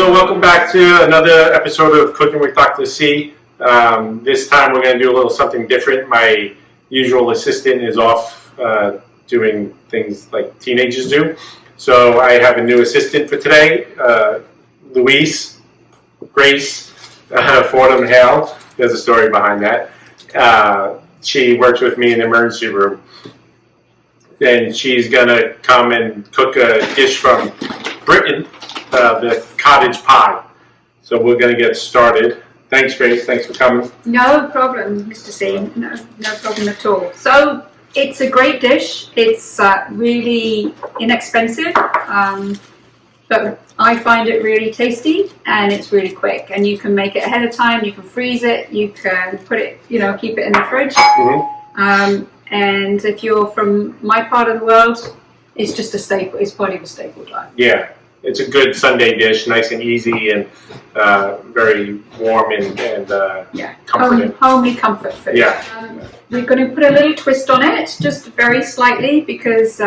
so welcome back to another episode of Cooking with Dr. C. This time we're going to do a little something different. My usual assistant is off doing things like teenagers do. So I have a new assistant for today, Louise Fordham Hale. There's a story behind that. She works with me in the emergency room. Then she's going to come and cook a dish from Britain, the cottage pie. So we're going to get started. Thanks, Grace. Thanks for coming. No problem, Mr. C. No problem at all. So it's a great dish. It's really inexpensive, but I find it really tasty and it's really quick. And you can make it ahead of time. You can freeze it. You can put it, keep it in the fridge. Mm-hmm. And if you're from my part of the world, it's just a staple. It's part of a staple diet. Yeah, it's a good Sunday dish, nice and easy, and very warm and comforting. Homely comfort food. Yeah. We're going to put a little twist on it, just very slightly, because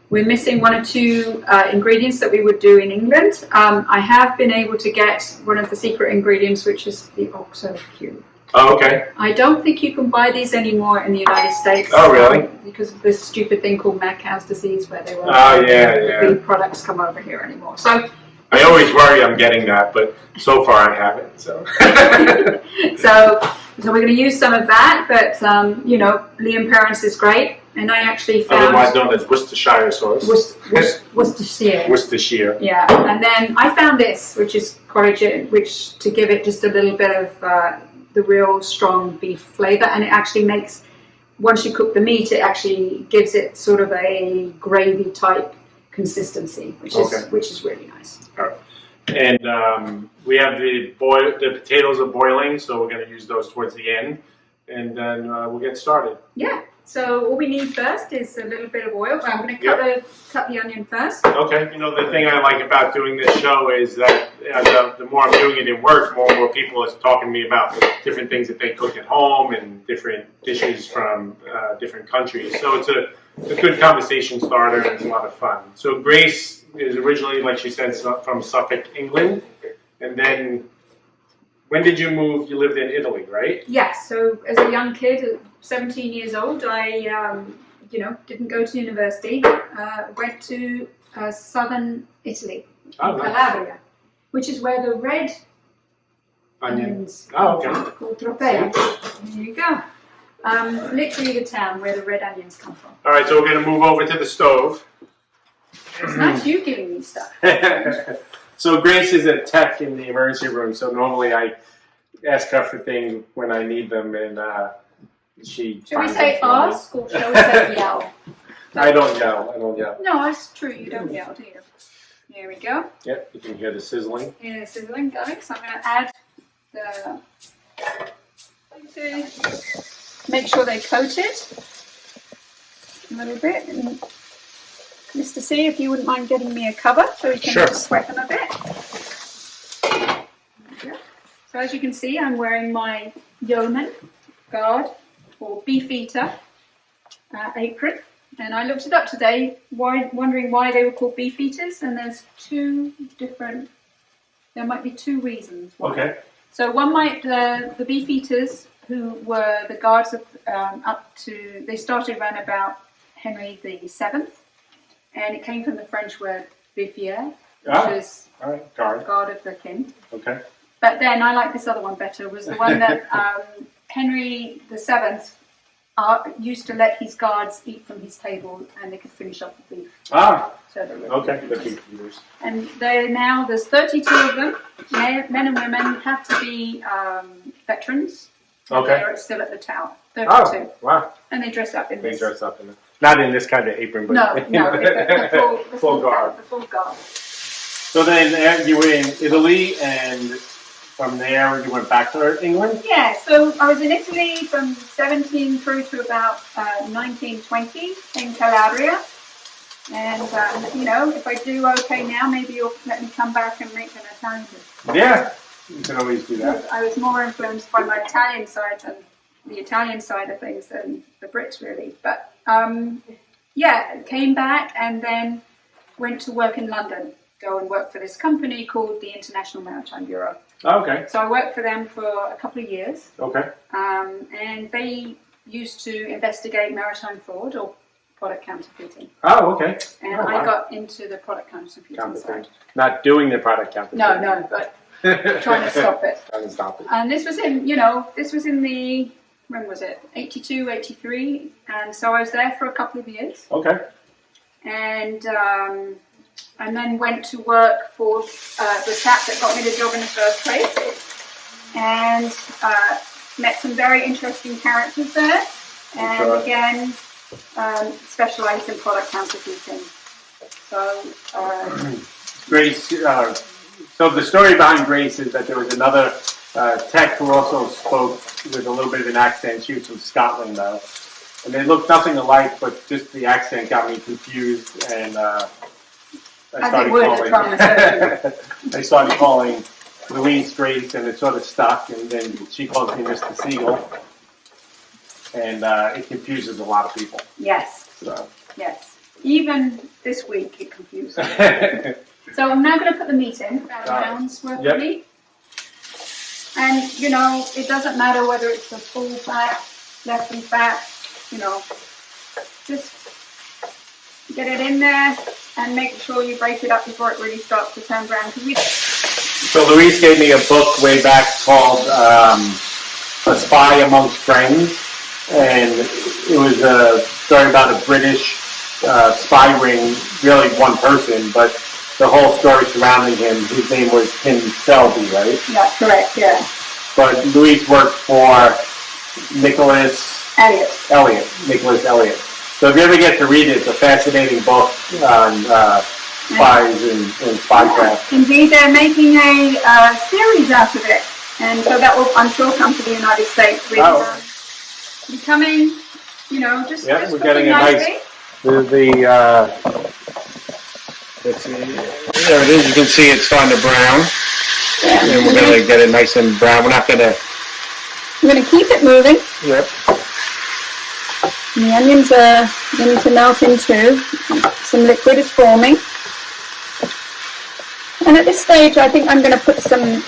we're missing one or two ingredients that we would do in England. I have been able to get one of the secret ingredients, which is the oxo cube. Oh, okay. I don't think you can buy these anymore in the United States. Oh, really? Because of this stupid thing called mad cow's disease, where they won't the products come over here anymore. So I always worry I'm getting that, but so far I haven't. So so we're going to use some of that, but Liam Parents is great, and I actually found otherwise known as Worcestershire sauce. Worcestershire. Worcestershire. Yeah, and then I found this, which is Cottage, which to give it just a little bit of the real strong beef flavor, and it actually makes, once you cook the meat, it actually gives it sort of a gravy type consistency, which is really nice. All right. And we have the potatoes are boiling, so we're going to use those towards the end, and then we'll get started. Yeah. So all we need first is a little bit of oil. I'm going to cut the onion first. Okay. The thing I like about doing this show is that the more I'm doing it in work, more and more people are talking to me about different things that they cook at home and different dishes from different countries. So it's a good conversation starter and it's a lot of fun. So Grace is originally, like she said, from Suffolk, England. And then when did you move? You lived in Italy, right? Yes. So as a young kid, at 17 years old, I didn't go to university. Went to southern Italy, in Calabria, which is where the red onions called tropea. There you go. Literally the town where the red onions come from. All right, so we're going to move over to the stove. It's nice you giving me stuff. So Grace is a tech in the emergency room, so normally I ask her for things when I need them, and she. Should we say ask or shall we say yell? I don't yell. No, it's true. You don't yell, do you? Here we go. Yep, you can hear the sizzling. Yeah, the sizzling, guys. So I'm going to add make sure they're coated a little bit. And Mr. C, if you wouldn't mind getting me a cover so we can sweat them a bit. There we go. So as you can see, I'm wearing my yeoman guard or beefeater apron. And I looked it up today, wondering why they were called beefeaters, and there's there might be two reasons why. Okay. So one might, the beefeaters who were the guards of, they started around about Henry VII, and it came from the French word beefier, which is guard of the king. Okay. But then I like this other one better, was the one that Henry VII used to let his guards eat from his table and they could finish up the beef. So and there's 32 of them. Men and women have to be veterans. Okay. They're still at the Tower. 32. Oh, wow. And they dress up in this. They dress up in it. Not in this kind of apron, but the full guard. The full guard. So then you were in Italy, and from there you went back to England? Yeah, so I was in Italy from 17 through to about 1920 in Calabria. And, if I do okay now, maybe you'll let me come back and make an Italian dish. Yeah, you can always do that. I was more influenced by my Italian side than the Italian side of things than the Brits, really. But, came back and then went to work in London. go and work for this company called the International Maritime Bureau. Okay. So I worked for them for a couple of years. Okay. And they used to investigate maritime fraud or product counterfeiting. Oh, okay. And wow. I got into the product counterfeiting side. Not doing the product counterfeiting. No, but trying to stop it. Trying to stop it. And this was in, the, when was it? 82, 83. And so I was there for a couple of years. Okay. And then went to work for the chap that got me the job in the first place. And met some very interesting characters there. And sure. again, specialised in product counterfeiting. So, Grace, so the story behind Grace is that there was another tech who also spoke with a little bit of an accent. She was from Scotland, though. And they looked nothing alike, but just the accent got me confused, and I started calling Louise Grace, and it sort of stuck, and then she calls me Mr. Siegel, and it confuses a lot of people. Yes. So. Yes. Even this week it confused me. So I'm now going to put the meat in, about an ounce worth of meat. And, it doesn't matter whether it's a full fat, less than fat, just get it in there and make sure you break it up before it really starts to turn brown. So Louise gave me a book way back called A Spy Amongst Friends, and it was a story about a British spy ring, really one person, but the whole story surrounding him. His name was Tim Selby, right? Yeah, correct, yeah. But Louise worked for Nicholas Elliot. So if you ever get to read it, it's a fascinating book on spies and spycraft. Indeed, they're making a series out of it, and so that will, I'm sure, come to the United States. Becoming, just we're getting a nice. Let's see. There it is. You can see it's starting to brown, and we're going to get it nice and brown. I'm going to keep it moving. Yep. And the onions are going to melt into. Some liquid is forming. And at this stage, I think I'm going to put some.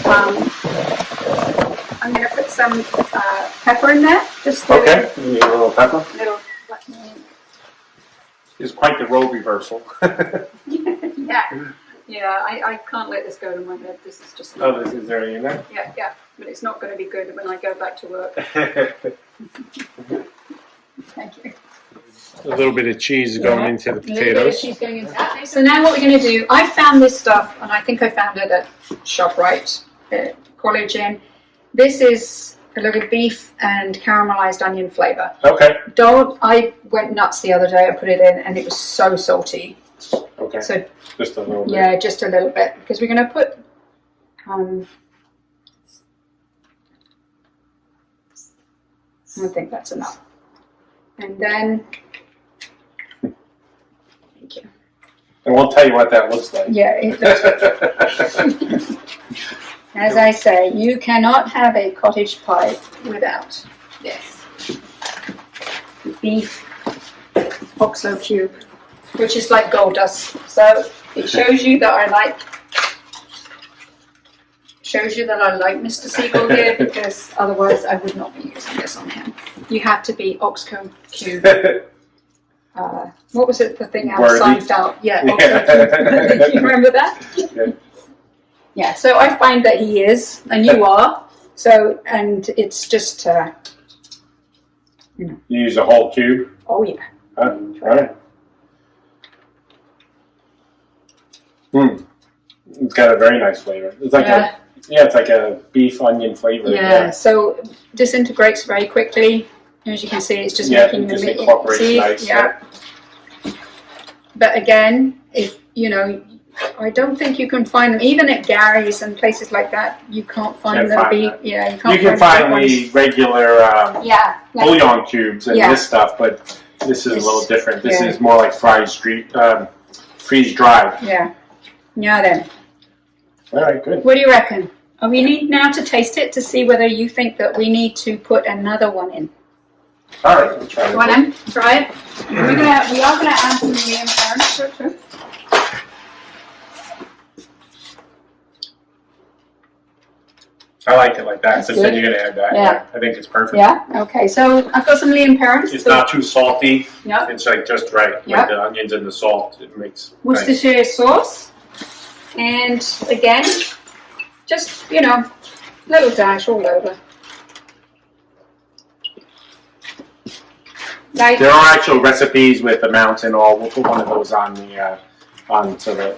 Pepper in there. Just okay. A little pepper. Little. It's quite the role reversal. Yeah. I can't let this go to my head. This is just. Oh, this is already in there. Yeah. But it's not going to be good when I go back to work. Thank you. A little bit of cheese going into the potatoes. So now what we're going to do, I found this stuff, and I think I found it at ShopRite, Collagen. This is a little beef and caramelized onion flavor. Okay. I went nuts the other day. I put it in, and it was so salty. Okay. So just a little bit. Yeah, just a little bit, because we're going to put. I think that's enough. And then. Thank you. And we'll tell you what that looks like. Yeah, it does. As I say, you cannot have a cottage pie without this. Beef oxo cube, which is like gold dust. So it shows you that I like Mr. Siegel here, because otherwise I would not be using this on him. You have to be oxo cube. What was it? The thing out of Seinfeld? Yeah. You remember that? Yeah. So I find that he is, and you are. So, and it's just, You use a whole cube. Oh yeah. All right. It's got a very nice flavor. It's like it's like a beef onion flavor. Yeah. So disintegrates very quickly. As you can see, it's just making the meat. Nice. Yeah. But again, if I don't think you can find them even at Gary's and places like that. You can't find them. You can find the regular bouillon cubes and this stuff, but this is a little different. This is more like freeze dried. Yeah. Yeah. Then. All right. Good. What do you reckon? We need now to taste it to see whether you think that we need to put another one in. All right, we'll try it. Well then, try it. We are gonna add some medium currants to it too. I like it like that. So then you're going to add that. Yeah. I think it's perfect. Yeah. Okay. So I've got some lean parents. It's not too salty. Yep. It's like just right. Yep. Like the onions and the salt. It makes Worcestershire sauce. And again, just, little dash all over. Like, there are actual recipes with amounts and all. We'll put one of those on the onto the.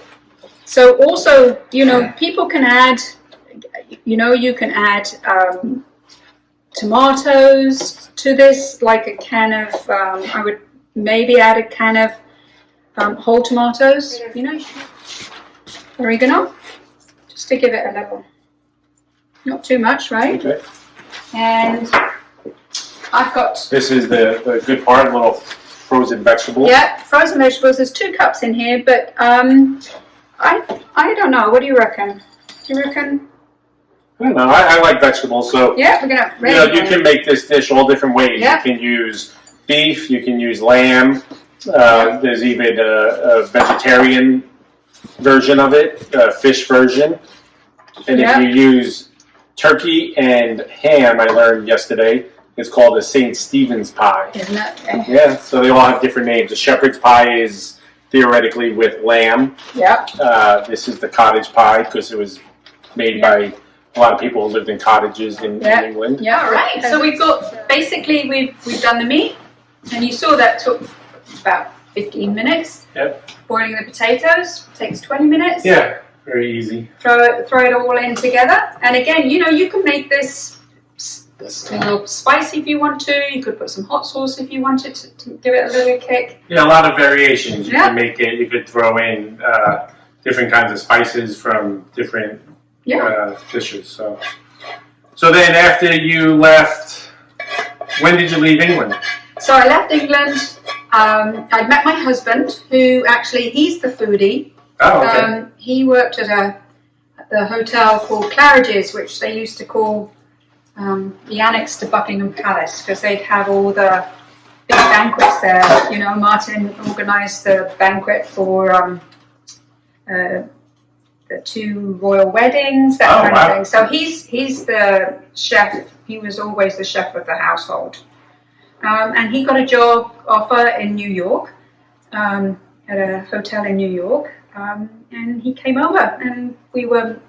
So also, people can add. You can add tomatoes to this, like a can of. I would maybe add a can of whole tomatoes. Oregano, just to give it a little. Not too much, right? Okay. And I've got. This is the good part, little frozen vegetables. Yeah, frozen vegetables. There's 2 cups in here, but I don't know. What do you reckon? Do you reckon? I don't know. I like vegetables, so Yeah, we're gonna. you can make this dish all different ways. Yeah. You can use beef. You can use lamb. There's even a vegetarian version of it, a fish version, and if you use turkey and ham, I learned yesterday, it's called a St. Stephen's pie. Isn't it? Yeah, so they all have different names. The shepherd's pie is theoretically with lamb. Yeah. This is the cottage pie because it was made by a lot of people who lived in cottages in England. Yeah, all right. So we've got, basically, we've done the meat, and you saw that took about 15 minutes. Yep. Boiling the potatoes takes 20 minutes. Yeah, very easy. Throw it all in together. And again, you can make this a little spicy if you want to. You could put some hot sauce if you wanted to give it a little kick. Yeah, a lot of variations. You can make it. You could throw in different kinds of spices from different dishes. So then after you left, when did you leave England? So I left England. I'd met my husband, who actually, he's the foodie. Oh, okay. He worked at the hotel called Claridge's, which they used to call the annex to Buckingham Palace, because they'd have all the big banquets there. Martin organised the banquet for the 2 royal weddings, that kind of thing. So he's the chef. He was always the chef of the household. And he got a job offer in New York, at a hotel in New York. And he came over, and we were,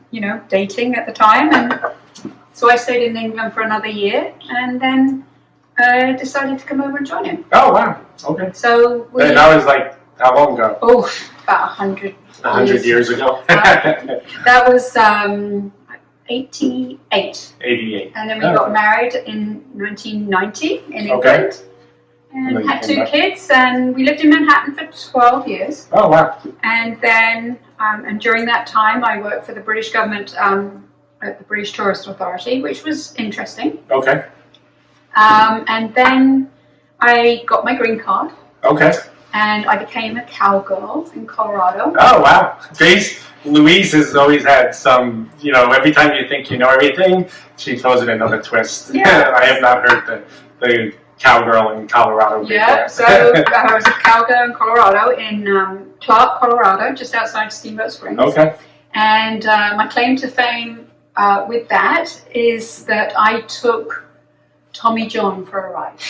dating at the time. And so I stayed in England for another year, and then decided to come over and join him. Oh, wow. Okay. So and that was like, how long ago? Oh, about 100 years ago. That was 88. 88. And then we got married in 1990 in England. And had 2 kids, and we lived in Manhattan for 12 years. Oh, wow. And then, and during that time, I worked for the British government at the British Tourist Authority, which was interesting. Okay. And then I got my green card. Okay. And I became a cowgirl in Colorado. Oh, wow. Louise has always had some, every time you think you know everything, she throws in another twist. Yeah. I have not heard the cowgirl in Colorado before. Yeah, so I was a cowgirl in Colorado, in Clark, Colorado, just outside Steamboat Springs. Okay. And my claim to fame with that is that I took Tommy John for a ride.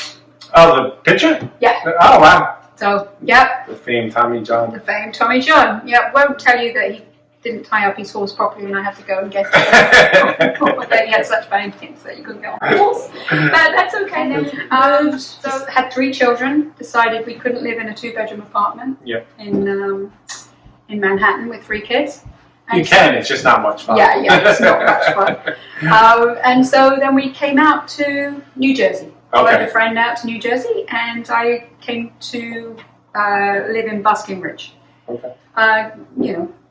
Oh, the picture? Yeah. Oh, wow. So, yeah. The famed Tommy John. The famed Tommy John. Yeah, won't tell you that he didn't tie up his horse properly and I had to go and get it. That he had such bad things that you couldn't get on the horse. But that's okay. So had 3 children, decided we couldn't live in a 2-bedroom apartment in Manhattan with 3 kids. And you can, it's just not much fun. Yeah, it's not much fun. And so then we came out to New Jersey. I followed a friend out to New Jersey, and I came to live in Busking Ridge. Okay.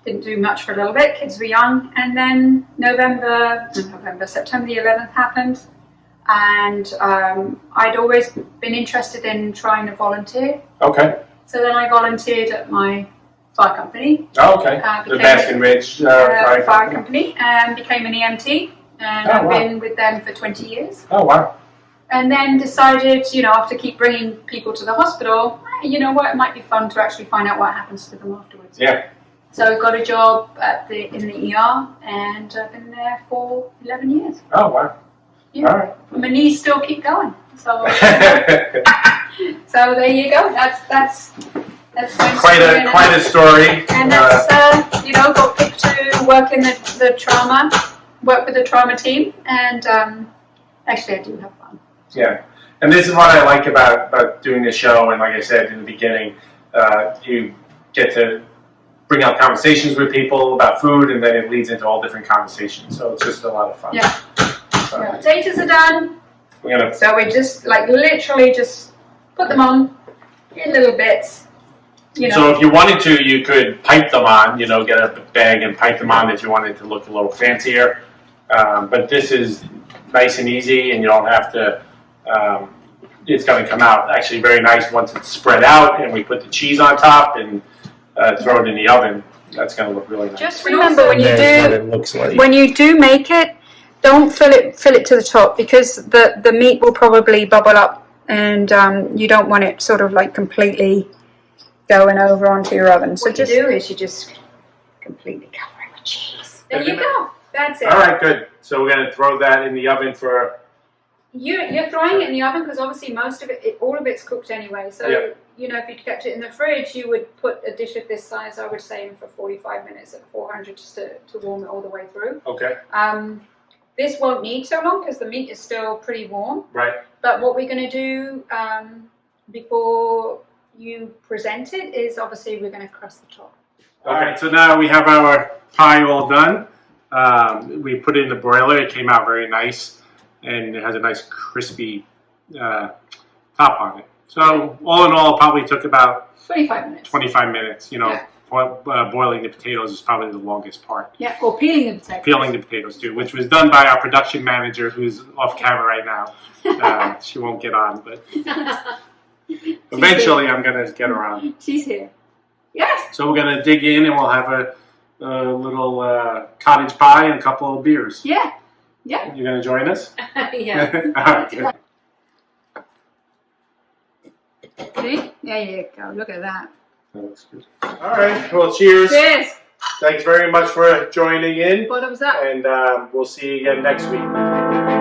Didn't do much for a little bit. Kids were young, and then September the 11th happened, and I'd always been interested in trying to volunteer. Okay. So then I volunteered at my fire company. Oh, okay. The Baskin Ridge fire company, and became an EMT, and I've been with them for 20 years. Oh, wow. And then decided, after keep bringing people to the hospital, you know what, it might be fun to actually find out what happens to them afterwards. Yeah. So I got a job in the ER, and I've been there for 11 years. Oh, wow. Yeah. All right. My knees still keep going. So, so there you go. That's quite a story. And that's got picked to work in work with the trauma team, and actually I do have fun. Yeah, and this is what I like about doing the show. And like I said in the beginning, you get to bring out conversations with people about food, and then it leads into all different conversations. So it's just a lot of fun. Yeah. So, Yeah. Potatoes are done. So we just literally just put them on in little bits. So if you wanted to, you could pipe them on. Get a bag and pipe them on if you wanted to look a little fancier. But this is nice and easy, and you don't have to. It's going to come out actually very nice once it's spread out, and we put the cheese on top and throw it in the oven. That's going to look really nice. Just remember when you what it looks like. when you do make it, don't fill it to the top, because the meat will probably bubble up, and you don't want it sort of like completely going over onto your oven. So what you do is you just completely cover it with cheese. There you go. That's it. All right, good. So we're going to throw that in the oven for. You're throwing it in the oven because obviously most of it, all of it's cooked anyway. So if you kept it in the fridge, you would put a dish of this size, I would say, in for 45 minutes at 400 just to warm it all the way through. Okay. This won't need so long because the meat is still pretty warm. Right. But what we're going to do before you present it is obviously we're going to crust the top. All right, so now we have our pie all done. We put it in the broiler. It came out very nice, and it has a nice crispy top on it. So all in all, it probably took about 25 minutes. 25 minutes. Boiling the potatoes is probably the longest part. Yeah, or peeling the potatoes. Peeling the potatoes too, which was done by our production manager, who's off camera right now. She won't get on, but eventually I'm going to get her on. She's here. Yes. So we're going to dig in, and we'll have a little cottage pie and a couple of beers. Yeah. Yeah. You going to join us? Yeah. All right, good. See? There you go. Look at that. That looks good. All right. Well, cheers. Cheers. Thanks very much for joining in. Bottoms up. And we'll see you again next week.